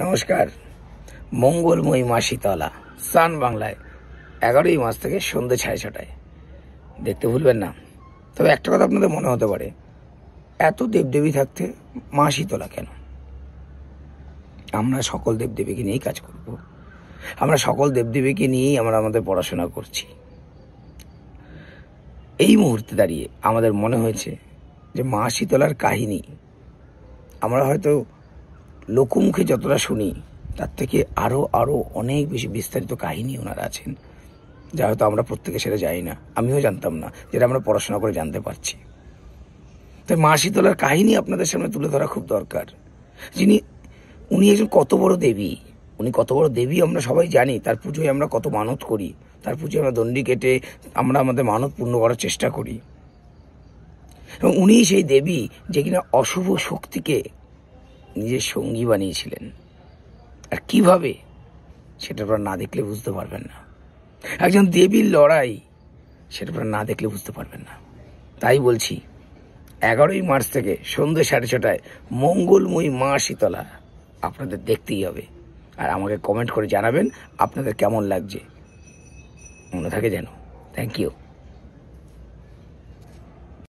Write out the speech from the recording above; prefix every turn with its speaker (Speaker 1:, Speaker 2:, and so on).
Speaker 1: নমস্কার। মঙ্গলময়ী মা শীতলা সান বাংলায় 11ই মাস থেকে সন্ধ্যে 6:30টায় দেখতে ভুলবেন না। তবে একটা কথা আপনাদের মনে হতে পারে, এত দেবদেবী থাকতে মা শীতলা কেন? আমরা সকল দেবদেবীকে নিয়েই কাজ করব, আমরা সকল দেবদেবীকে নিয়েই আমরা আমাদের পড়াশোনা করছি। এই মুহূর্তে দাঁড়িয়ে আমাদের মনে হয়েছে যে মা শীতলার কাহিনী আমরা হয়তো লোকমুখে যতটা শুনি তার থেকে আরও অনেক বেশি বিস্তারিত কাহিনী ওনার আছেন, যা হয়তো আমরা প্রত্যেকে সেটা জানি না। আমিও জানতাম না, যেটা আমরা পড়াশোনা করে জানতে পারছি। তাই মা শীতলার কাহিনী আপনাদের সামনে তুলে ধরা খুব দরকার। উনি একজন কত বড় দেবী, উনি কত বড় দেবী আমরা সবাই জানি। তার পুজোয় আমরা কত মানত করি, তার পুজোয় আমরা দণ্ডি কেটে আমরা আমাদের মানত পূর্ণ করার চেষ্টা করি। এবং উনি সেই দেবী যে কিনা অশুভ শক্তিকে নিজের সঙ্গী বানিয়েছিলেন। আর কিভাবে, সেটা আপনারা না দেখলে বুঝতে পারবেন না। একজন দেবীর লড়াই, সেটা আপনারা না দেখলে বুঝতে পারবেন না। তাই বলছি, 11ই মার্চ থেকে সন্ধ্যে 6:30টায় মঙ্গলময়ী মা শীতলা আপনাদের দেখতেই হবে। আর আমাকে কমেন্ট করে জানাবেন আপনাদের কেমন লাগছে। মনে থাকে যেন। Thank you.